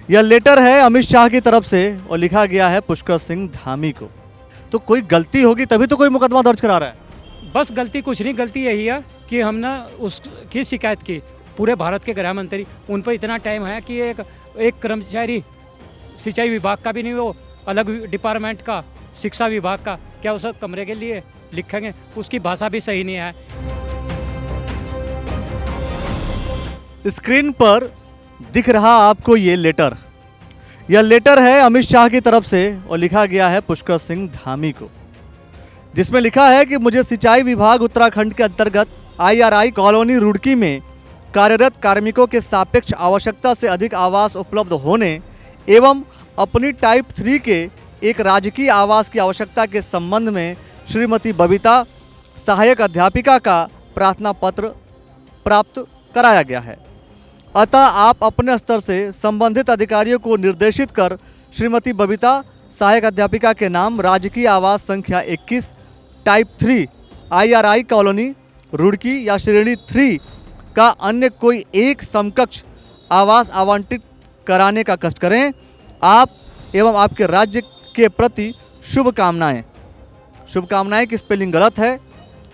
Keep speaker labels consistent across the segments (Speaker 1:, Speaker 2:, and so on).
Speaker 1: यह लेटर है अमित शाह की तरफ से और लिखा गया है पुष्कर सिंह धामी को। तो कोई गलती होगी तभी तो कोई मुकदमा दर्ज करा रहा है।
Speaker 2: बस गलती कुछ नहीं, गलती यही है कि हमने उसकी शिकायत की। पूरे भारत के गृह मंत्री, उन पर इतना टाइम है कि एक कर्मचारी सिंचाई विभाग का भी नहीं, वो अलग डिपार्टमेंट का, शिक्षा विभाग का, क्या उस कमरे के लिए लिखेंगे? उसकी भाषा भी सही नहीं है।
Speaker 1: स्क्रीन पर दिख रहा आपको ये लेटर, यह लेटर है अमित शाह की तरफ से और लिखा गया है पुष्कर सिंह धामी को, जिसमें लिखा है कि मुझे सिंचाई विभाग उत्तराखंड के अंतर्गत IRI कॉलोनी रुड़की में कार्यरत कार्मिकों के सापेक्ष आवश्यकता से अधिक आवास उपलब्ध होने एवं अपनी टाइप 3 के एक राजकीय आवास की आवश्यकता के संबंध में श्रीमती बबीता सहायक अध्यापिका का प्रार्थना पत्र प्राप्त कराया गया है। अतः आप अपने स्तर से संबंधित अधिकारियों को निर्देशित कर श्रीमती बबीता सहायक अध्यापिका के नाम राजकीय आवास संख्या 21 टाइप 3 IRI कॉलोनी रुड़की या श्रेणी 3 का अन्य कोई एक समकक्ष आवास आवंटित कराने का कष्ट करें। आप एवं आपके राज्य के प्रति शुभकामनाएं। शुभकामनाएं की स्पेलिंग गलत है।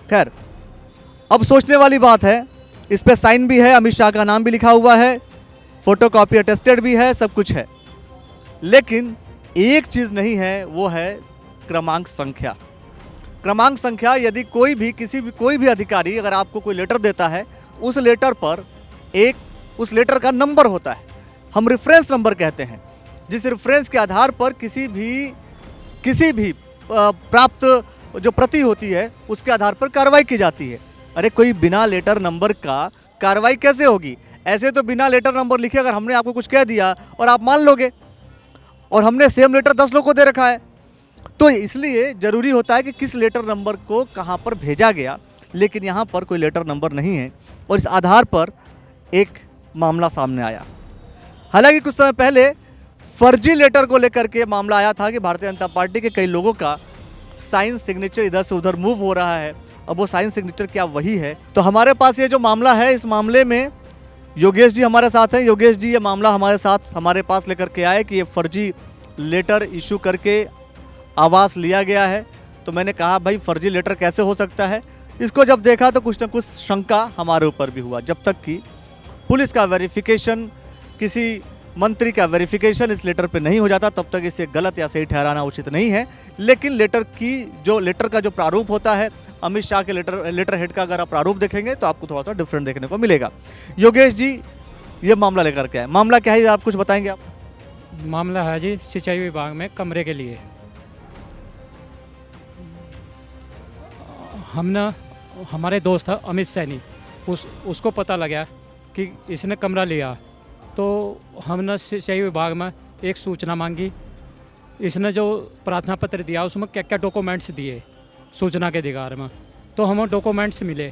Speaker 1: खैर, अब सोचने वाली बात है, इस पे साइन भी है, अमित शाह का नाम भी लिखा हुआ है, फोटोकॉपी अटेस्टेड भी है, सब कुछ है, लेकिन एक चीज़ नहीं है, वो है क्रमांक संख्या। क्रमांक संख्या यदि कोई भी अधिकारी अगर आपको कोई लेटर देता है, उस लेटर पर उस लेटर का नंबर होता है, हम रेफरेंस नंबर कहते हैं, जिस रेफरेंस के आधार पर किसी भी प्राप्त जो प्रति होती है उसके आधार पर कार्रवाई की जाती है। अरे कोई बिना लेटर नंबर का कार्रवाई कैसे होगी? ऐसे तो बिना लेटर नंबर लिखे अगर हमने आपको कुछ कह दिया और आप मान लोगे, और हमने सेम लेटर 10 लोगों को दे रखा है, तो इसलिए ज़रूरी होता है कि किस लेटर नंबर को कहाँ पर भेजा गया। लेकिन यहाँ पर कोई लेटर नंबर नहीं है और इस आधार पर एक मामला सामने आया। हालांकि कुछ समय पहले फर्जी लेटर को लेकर के मामला आया था कि भारतीय जनता पार्टी के कई लोगों का साइन सिग्नेचर इधर से उधर मूव हो रहा है। अब वो साइन सिग्नेचर क्या वही है? तो हमारे पास ये जो मामला है, इस मामले में योगेश जी हमारे साथ हैं। योगेश जी, ये मामला हमारे पास लेकर के आए कि ये फर्जी लेटर इशू करके आवास लिया गया है। तो मैंने कहा भाई फर्जी लेटर कैसे हो सकता है? इसको जब देखा तो कुछ ना कुछ शंका हमारे ऊपर भी हुआ। जब तक कि पुलिस का वेरिफिकेशन, किसी मंत्री का वेरिफिकेशन इस लेटर पे नहीं हो जाता, तब तक इसे गलत या सही ठहराना उचित नहीं है। लेकिन लेटर का जो प्रारूप होता है, अमित शाह के लेटर हेड का अगर आप प्रारूप देखेंगे तो आपको थोड़ा सा डिफरेंट देखने को मिलेगा। योगेश जी, ये मामला लेकर के आए, मामला क्या है आप कुछ बताएंगे? आप
Speaker 2: मामला है जी सिंचाई विभाग में कमरे के लिए हमारे दोस्त है अमित सैनी, उसको पता लगा कि इसने कमरा लिया, तो हमने सिंचाई विभाग में एक सूचना मांगी। इसने जो प्रार्थना पत्र दिया उसमें क्या क्या डॉक्यूमेंट्स दिए सूचना के अधिकार में, तो हमें डॉक्यूमेंट्स मिले।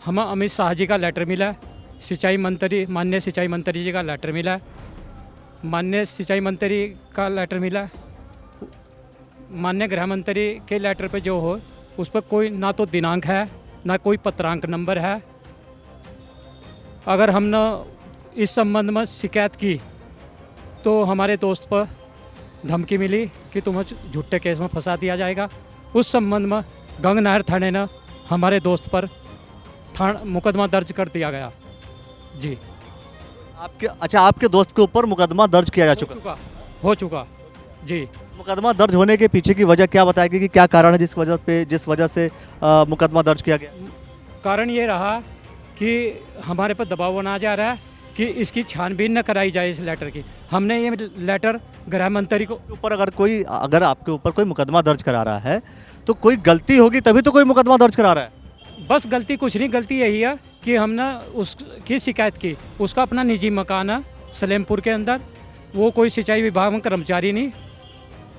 Speaker 2: हमें अमित शाह जी का लेटर मिला, माननीय सिंचाई मंत्री जी का लेटर मिला, माननीय सिंचाई मंत्री का लेटर मिला, माननीय गृह मंत्री के लेटर पे जो हो उस पर कोई ना तो दिनांक है ना कोई पत्रांक नंबर है। अगर हमने इस संबंध में शिकायत की तो हमारे दोस्त पर धमकी मिली कि तुम्हें झूठे केस में फंसा दिया जाएगा। उस संबंध में गंगनहर थाने ने हमारे दोस्त पर मुकदमा दर्ज कर दिया गया जी।
Speaker 1: आपके दोस्त के ऊपर मुकदमा दर्ज किया जा
Speaker 2: हो चुका जी।
Speaker 1: मुकदमा दर्ज होने के पीछे की वजह क्या बताएगी कि क्या कारण है जिस वजह से मुकदमा दर्ज किया गया? कारण
Speaker 2: ये रहा कि हमारे पर दबाव बनाया जा रहा है कि इसकी छानबीन न कराई जाए इस लेटर की। हमने ये लेटर गृह मंत्री को
Speaker 1: ऊपर अगर आपके ऊपर कोई मुकदमा दर्ज करा रहा है तो कोई गलती होगी तभी तो कोई मुकदमा दर्ज करा रहा है।
Speaker 2: बस गलती कुछ नहीं, गलती यही है कि हमने उसकी शिकायत की। उसका अपना निजी मकान है सलेमपुर के अंदर, वो कोई सिंचाई विभाग में कर्मचारी नहीं।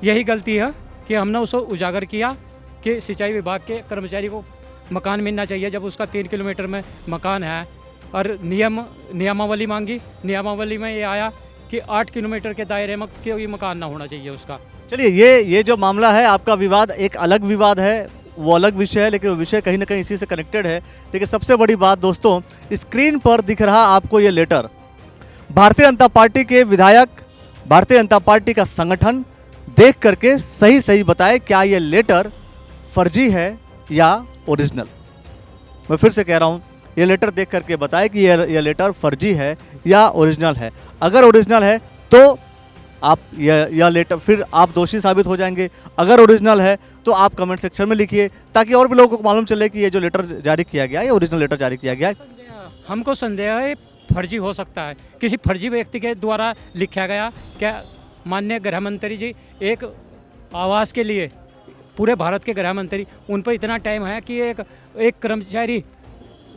Speaker 2: यही गलती है कि हमने उसको उजागर किया कि सिंचाई विभाग के कर्मचारी को मकान मिलना चाहिए जब उसका 3 किलोमीटर में मकान है। और नियमावली मांगी, नियमावली में ये आया कि 8 किलोमीटर के दायरे में कोई मकान ना होना चाहिए उसका।
Speaker 1: चलिए, ये जो मामला है आपका विवाद एक अलग विवाद है, वो अलग विषय है, लेकिन वो विषय कहीं ना कहीं इसी से कनेक्टेड है। देखिए, सबसे बड़ी बात दोस्तों, स्क्रीन पर दिख रहा आपको ये लेटर भारतीय जनता पार्टी के विधायक भारतीय जनता पार्टी का संगठन देख करके सही सही बताए क्या ये लेटर फर्जी है या ओरिजिनल। मैं फिर से कह रहा हूँ, ये लेटर देख करके बताए कि ये लेटर फर्जी है या ओरिजिनल है। अगर ओरिजिनल है तो आप यह लेटर, फिर आप दोषी साबित हो जाएंगे। अगर ओरिजिनल है तो आप कमेंट सेक्शन में लिखिए, ताकि और भी लोगों को मालूम चले कि ये जो लेटर जारी किया गया है ये ओरिजिनल लेटर जारी किया गया है।
Speaker 2: हमको संदेह है फर्जी हो सकता है, किसी फर्जी व्यक्ति के द्वारा लिखा गया। क्या माननीय गृह मंत्री जी एक आवास के लिए, पूरे भारत के गृह मंत्री, उन पर इतना टाइम है कि एक कर्मचारी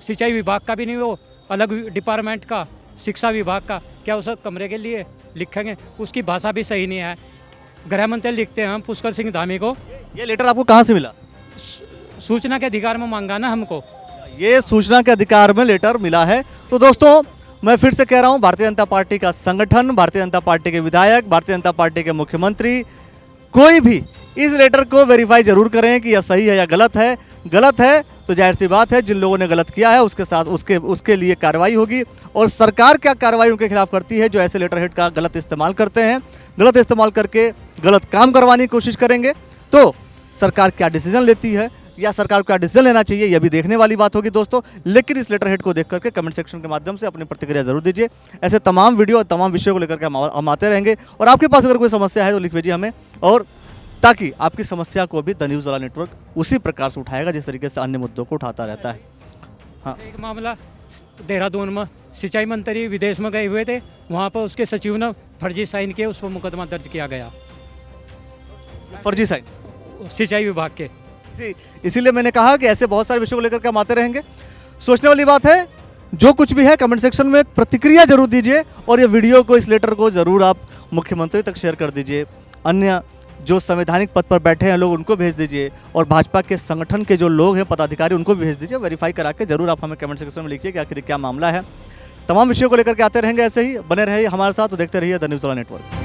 Speaker 2: सिंचाई विभाग का भी नहीं, वो अलग डिपार्टमेंट का, शिक्षा विभाग का, क्या उस कमरे के लिए लिखेंगे? उसकी भाषा भी सही नहीं है। गृह मंत्री लिखते हैं हम पुष्कर सिंह धामी को।
Speaker 1: ये लेटर आपको कहाँ से मिला?
Speaker 2: सूचना के अधिकार में मांगा ना हमको।
Speaker 1: ये सूचना के अधिकार में लेटर मिला है। तो दोस्तों मैं फिर से कह रहा हूँ, भारतीय जनता पार्टी का संगठन, भारतीय जनता पार्टी के विधायक, भारतीय जनता पार्टी के मुख्यमंत्री, कोई भी इस लेटर को वेरीफाई जरूर करें कि यह सही है या गलत है। गलत है तो जाहिर सी बात है जिन लोगों ने गलत किया है उसके साथ उसके लिए कार्रवाई होगी। और सरकार क्या कार्रवाई उनके खिलाफ करती है जो ऐसे लेटर हेड का गलत इस्तेमाल करते हैं, गलत इस्तेमाल करके गलत काम करवाने की कोशिश करेंगे, तो सरकार क्या डिसीजन लेती है या सरकार को क्या डिसीजन लेना चाहिए, यह भी देखने वाली बात होगी दोस्तों। लेकिन इस लेटर हेड को देख करके कमेंट सेक्शन के माध्यम से अपनी प्रतिक्रिया जरूर दीजिए। ऐसे तमाम वीडियो और तमाम विषयों को लेकर के हम आते रहेंगे। और आपके पास अगर कोई समस्या है तो लिख भेजिए हमें, और ताकि आपकी समस्या को भी द न्यूज़ वाला नेटवर्क उसी प्रकार से उठाएगा जिस तरीके से अन्य मुद्दों को उठाता रहता है। हाँ,
Speaker 2: एक मामला देहरादून में सिंचाई मंत्री विदेश में गए हुए थे, वहाँ पर उसके सचिव ने फर्जी साइन किए, उस पर मुकदमा दर्ज किया गया,
Speaker 1: फर्जी साइन
Speaker 2: सिंचाई विभाग के।
Speaker 1: इसीलिए मैंने कहा कि ऐसे बहुत सारे विषयों को लेकर के हम आते रहेंगे। सोचने वाली बात है, जो कुछ भी है कमेंट सेक्शन में प्रतिक्रिया जरूर दीजिए, और ये वीडियो को, इस लेटर को जरूर आप मुख्यमंत्री तक शेयर कर दीजिए, अन्य जो संवैधानिक पद पर बैठे हैं लोग उनको भेज दीजिए, और भाजपा के संगठन के जो लोग हैं पदाधिकारी उनको भी भेज दीजिए। वेरीफाई करा के जरूर आप हमें कमेंट सेक्शन में लिखिए कि आखिर क्या मामला है। तमाम विषयों को लेकर के आते रहेंगे, ऐसे ही बने रहिए हमारे साथ, तो देखते रहिए द न्यूज़ वाला नेटवर्क।